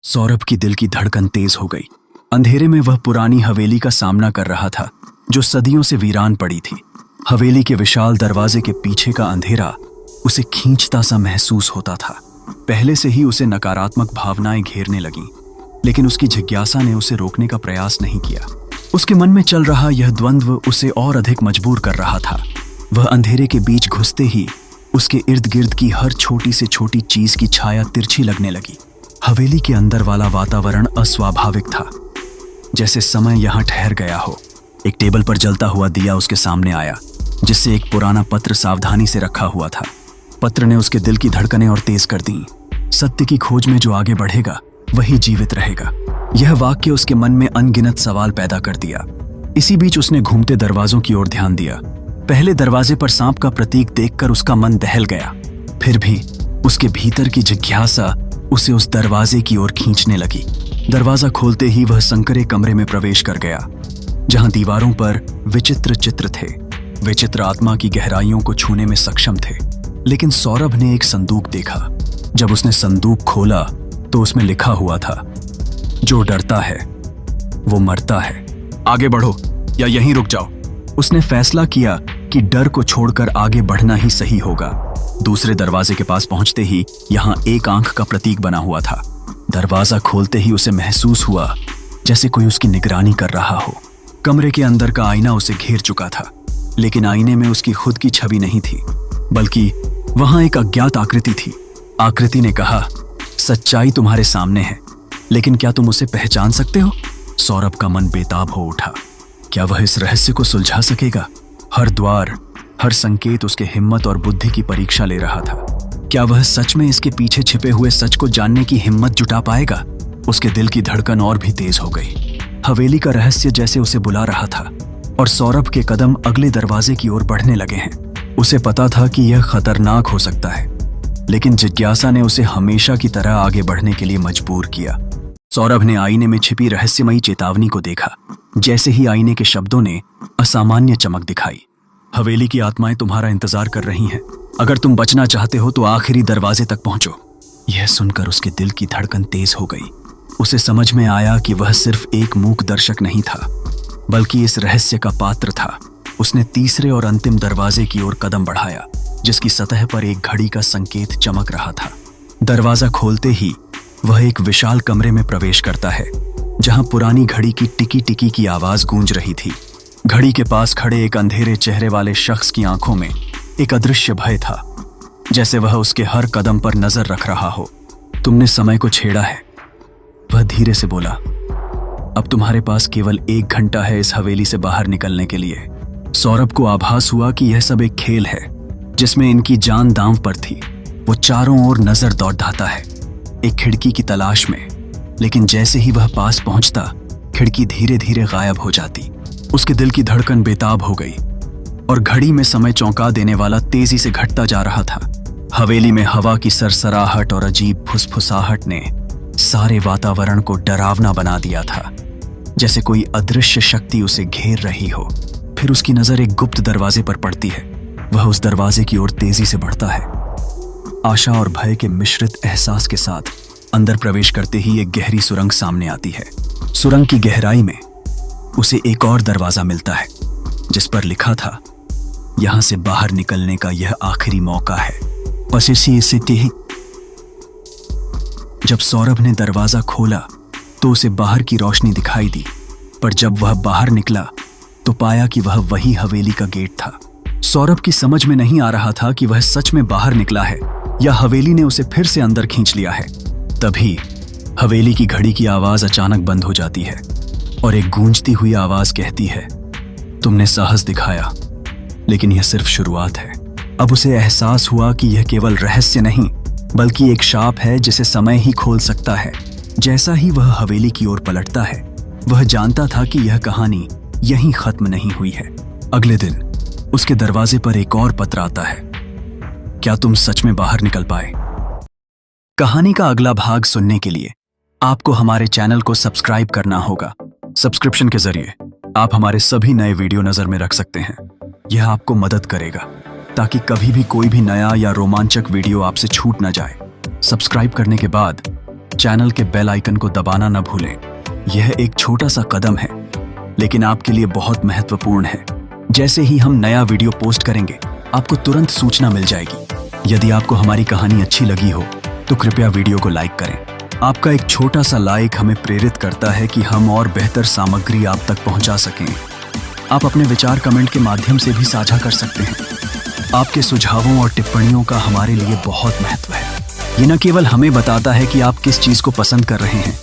सौरभ की दिल की धड़कन तेज हो गई। अंधेरे में वह पुरानी हवेली का सामना कर रहा था जो सदियों से वीरान पड़ी थी। हवेली के विशाल दरवाजे के पीछे का अंधेरा उसे खींचता सा महसूस होता था। पहले से ही उसे नकारात्मक भावनाएं घेरने लगीं, लेकिन उसकी जिज्ञासा ने उसे रोकने का प्रयास नहीं किया। उसके मन में चल रहा यह द्वंद्व उसे और अधिक मजबूर कर रहा था। वह अंधेरे के बीच घुसते ही उसके इर्द गिर्द की हर छोटी से छोटी चीज की छाया तिरछी लगने लगी। हवेली के अंदर वाला वातावरण अस्वाभाविक था, जैसे समय यहाँ ठहर गया हो। एक टेबल पर जलता हुआ दिया उसके सामने आया, जिससे एक पुराना पत्र सावधानी से रखा हुआ था। पत्र ने उसके दिल की धड़कनें और तेज कर दी। सत्य की खोज में जो आगे बढ़ेगा वही जीवित रहेगा। यह वाक्य उसके मन में अनगिनत सवाल पैदा कर दिया। इसी बीच उसने घूमते दरवाजों की ओर ध्यान दिया। पहले दरवाजे पर सांप का प्रतीक देखकर उसका मन दहल गया। फिर भी उसके भीतर की जिज्ञासा उसे उस दरवाजे की ओर खींचने लगी। दरवाजा खोलते ही वह संकरे कमरे में प्रवेश कर गया, जहां दीवारों पर विचित्र चित्र थे। वे चित्र आत्मा की गहराइयों को छूने में सक्षम थे। लेकिन सौरभ ने एक संदूक देखा। जब उसने संदूक खोला तो उसमें लिखा हुआ था, जो डरता है वो मरता है। आगे बढ़ो या यहीं रुक जाओ। उसने फैसला किया कि डर को छोड़कर आगे बढ़ना ही सही होगा। दूसरे दरवाजे के पास पहुंचते ही यहां एक आंख का प्रतीक बना हुआ था। दरवाजा खोलते ही उसे महसूस हुआ जैसे कोई उसकी निगरानी कर रहा हो। कमरे के अंदर का आईना उसे घेर चुका था, लेकिन आईने में उसकी खुद की छवि नहीं थी, बल्कि वहां एक अज्ञात आकृति थी। आकृति ने कहा, सच्चाई तुम्हारे सामने है, लेकिन क्या तुम उसे पहचान सकते हो? सौरभ का मन बेताब हो उठा। क्या वह इस रहस्य को सुलझा सकेगा? हर द्वार, हर संकेत उसके हिम्मत और बुद्धि की परीक्षा ले रहा था। क्या वह सच में इसके पीछे छिपे हुए सच को जानने की हिम्मत जुटा पाएगा? उसके दिल की धड़कन और भी तेज हो गई। हवेली का रहस्य जैसे उसे बुला रहा था, और सौरभ के कदम अगले दरवाजे की ओर बढ़ने लगे हैं। उसे पता था कि यह खतरनाक हो सकता है, लेकिन जिज्ञासा ने उसे हमेशा की तरह आगे बढ़ने के लिए मजबूर किया। सौरभ ने आईने में छिपी रहस्यमयी चेतावनी को देखा। जैसे ही आईने के शब्दों ने असामान्य चमक दिखाई, हवेली की आत्माएं तुम्हारा इंतजार कर रही हैं। अगर तुम बचना चाहते हो तो आखिरी दरवाजे तक पहुंचो। यह सुनकर उसके दिल की धड़कन तेज हो गई। उसे समझ में आया कि वह सिर्फ एक मूक दर्शक नहीं था, बल्कि इस रहस्य का पात्र था। उसने तीसरे और अंतिम दरवाजे की ओर कदम बढ़ाया, जिसकी सतह पर एक घड़ी का संकेत चमक रहा था। दरवाजा खोलते ही वह एक विशाल कमरे में प्रवेश करता है, जहां पुरानी घड़ी की टिकी टिकी की आवाज गूंज रही थी। घड़ी के पास खड़े एक अंधेरे चेहरे वाले शख्स की आंखों में एक अदृश्य भय था, जैसे वह उसके हर कदम पर नजर रख रहा हो। तुमने समय को छेड़ा है, वह धीरे से बोला। अब तुम्हारे पास केवल 1 घंटा है इस हवेली से बाहर निकलने के लिए। सौरभ को आभास हुआ कि यह सब एक खेल है, जिसमें इनकी जान दांव पर थी। वो चारों ओर नजर दौड़ाता है, एक खिड़की की तलाश में, लेकिन जैसे ही वह पास पहुंचता, खिड़की धीरे धीरे गायब हो जाती। उसके दिल की धड़कन बेताब हो गई, और घड़ी में समय चौंका देने वाला तेजी से घटता जा रहा था। हवेली में हवा की सरसराहट और अजीब फुसफुसाहट ने सारे वातावरण को डरावना बना दिया था, जैसे कोई अदृश्य शक्ति उसे घेर रही हो। फिर उसकी नजर एक गुप्त दरवाजे पर पड़ती है। वह उस दरवाजे की ओर तेजी से बढ़ता है। आशा और भय के मिश्रित एहसास के साथ अंदर प्रवेश करते ही एक गहरी सुरंग सामने आती है। सुरंग की गहराई में उसे एक और दरवाजा मिलता है, जिस पर लिखा था, यहां से बाहर निकलने का यह आखिरी मौका है। बस इसी जब सौरभ ने दरवाजा खोला तो उसे बाहर की रोशनी दिखाई दी, पर जब वह बाहर निकला तो पाया कि वह वही हवेली का गेट था। सौरभ की समझ में नहीं आ रहा था कि वह सच में बाहर निकला है या हवेली ने उसे फिर से अंदर खींच लिया है। तभी हवेली की घड़ी की आवाज अचानक बंद हो जाती है, और एक गूंजती हुई आवाज कहती है, तुमने साहस दिखाया, लेकिन यह सिर्फ शुरुआत है। अब उसे एहसास हुआ कि यह केवल रहस्य नहीं, बल्कि एक शाप है जिसे समय ही खोल सकता है। जैसा ही वह हवेली की ओर पलटता है, वह जानता था कि यह कहानी यहीं खत्म नहीं हुई है। अगले दिन उसके दरवाजे पर एक और पत्र आता है, क्या तुम सच में बाहर निकल पाए? कहानी का अगला भाग सुनने के लिए आपको हमारे चैनल को सब्सक्राइब करना होगा। सब्सक्रिप्शन के जरिए आप हमारे सभी नए वीडियो नजर में रख सकते हैं। यह आपको मदद करेगा ताकि कभी भी कोई भी नया या रोमांचक वीडियो आपसे छूट न जाए। सब्सक्राइब करने के बाद चैनल के बेल आइकन को दबाना न भूलें। यह एक छोटा सा कदम है, लेकिन आपके लिए बहुत महत्वपूर्ण है। जैसे ही हम नया वीडियो पोस्ट करेंगे, आपको तुरंत सूचना मिल जाएगी। यदि आपको हमारी कहानी अच्छी लगी हो, तो कृपया वीडियो को लाइक करें। आपका एक छोटा सा लाइक हमें प्रेरित करता है कि हम और बेहतर सामग्री आप तक पहुंचा सकें। आप अपने विचार कमेंट के माध्यम से भी साझा कर सकते हैं। आपके सुझावों और टिप्पणियों का हमारे लिए बहुत महत्व है। ये न केवल हमें बताता है कि आप किस चीज़ को पसंद कर रहे हैं,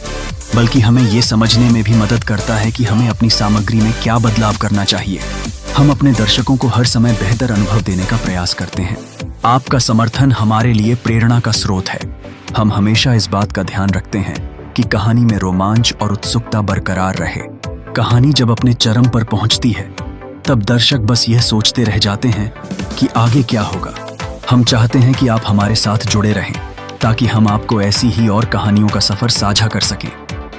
बल्कि हमें ये समझने में भी मदद करता है कि हमें अपनी सामग्री में क्या बदलाव करना चाहिए। हम अपने दर्शकों को हर समय बेहतर अनुभव देने का प्रयास करते हैं। आपका समर्थन हमारे लिए प्रेरणा का स्रोत है। हम हमेशा इस बात का ध्यान रखते हैं कि कहानी में रोमांच और उत्सुकता बरकरार रहे। कहानी जब अपने चरम पर पहुंचती है, तब दर्शक बस यह सोचते रह जाते हैं कि आगे क्या होगा। हम चाहते हैं कि आप हमारे साथ जुड़े रहें, ताकि हम आपको ऐसी ही और कहानियों का सफर साझा कर सकें।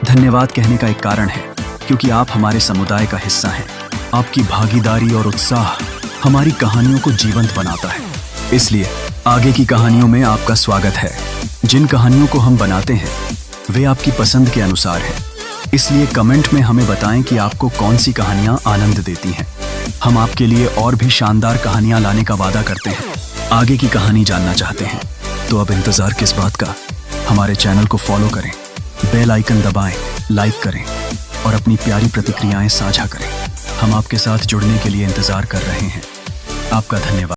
धन्यवाद कहने का एक कारण है, क्योंकि आप हमारे समुदाय का हिस्सा हैं। आपकी भागीदारी और उत्साह हमारी कहानियों को जीवंत बनाता है। इसलिए आगे की कहानियों में आपका स्वागत है। जिन कहानियों को हम बनाते हैं, वे आपकी पसंद के अनुसार हैं। इसलिए कमेंट में हमें बताएं कि आपको कौन सी कहानियां आनंद देती हैं। हम आपके लिए और भी शानदार कहानियां लाने का वादा करते हैं। आगे की कहानी जानना चाहते हैं, तो अब इंतजार किस बात का। हमारे चैनल को फॉलो करें, बेल आइकन दबाएं, लाइक करें और अपनी प्यारी प्रतिक्रियाएं साझा करें। हम आपके साथ जुड़ने के लिए इंतजार कर रहे हैं। आपका धन्यवाद।